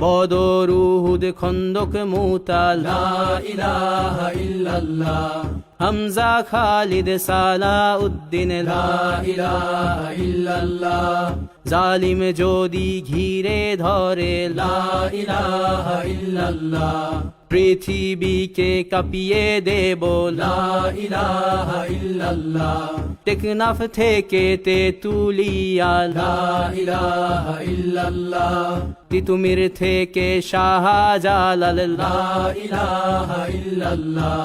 বদর উহুদ খন্দক মুতা লা ইলাহা ইল্লাল্লাহ হামজা খালিদ সালাউদ্দিন লা ইলাহা ইল্লাল্লাহ জালিম যদি ঘিরে ধরে লা ইলাহা ইল্লাল্লাহ পৃথিবীকে কাঁপিয়ে দেব লা ইলাহা ইল্লাল্লাহ টেকনাফ থেকে তেতুলিয়া লা ইলাহা ইল্লাল্লাহ তিতুমির থেকে শাহজালাল লা ইলাহা ইল্লাল্লাহ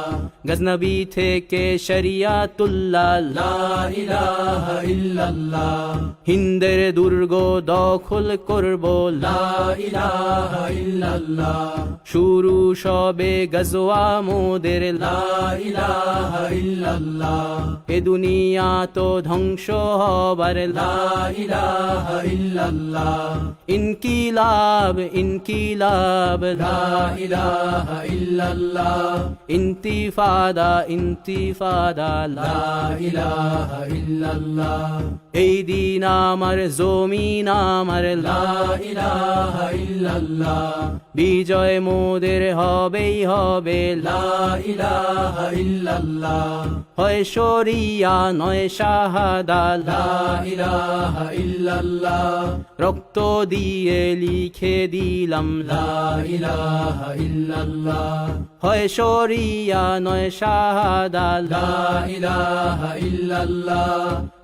গজনবী থেকে শরিয়াতুল্লাহ লা ইলাহা ইল্লাল্লাহ হিন্দের দুর্গ দখল করব লা ইলাহা ইল্লাল্লাহ শুরু সবে গজওয়া মোদের লা ইলাহা ইল্লাল্লাহ এ দুনিয়া তো ধ্বংস হবার লা ইলাহা ইল্লাল্লাহ ইনকিলাব ইনকিলাব লা ইলাহা ইল্লাল্লাহ ইন্তিফাদা ইন্তিফাদা লা ইলাহা ইল্লাল্লাহ এই দিন আমার জমিন আমার লা ইলাহা ইল্লাল্লাহ বিজয় মোদের হবেই হবে লা ইলাহা ইল্লাল্লাহ হয় শরিয়া নয় শাহাদা লা ইলাহা ইল্লাল্লাহ রক্ত দিয়ে লিখে দিলাম লা ইলাহা ইল্লাল্লাহ হয় শরিয়া নয় শাহাদা লা ইলাহা ইল্লাল্লাহ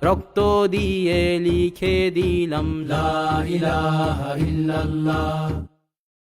রক্ত দিয়ে লিখে দিলাম লা ইলাহা ইল্লাল্লাহ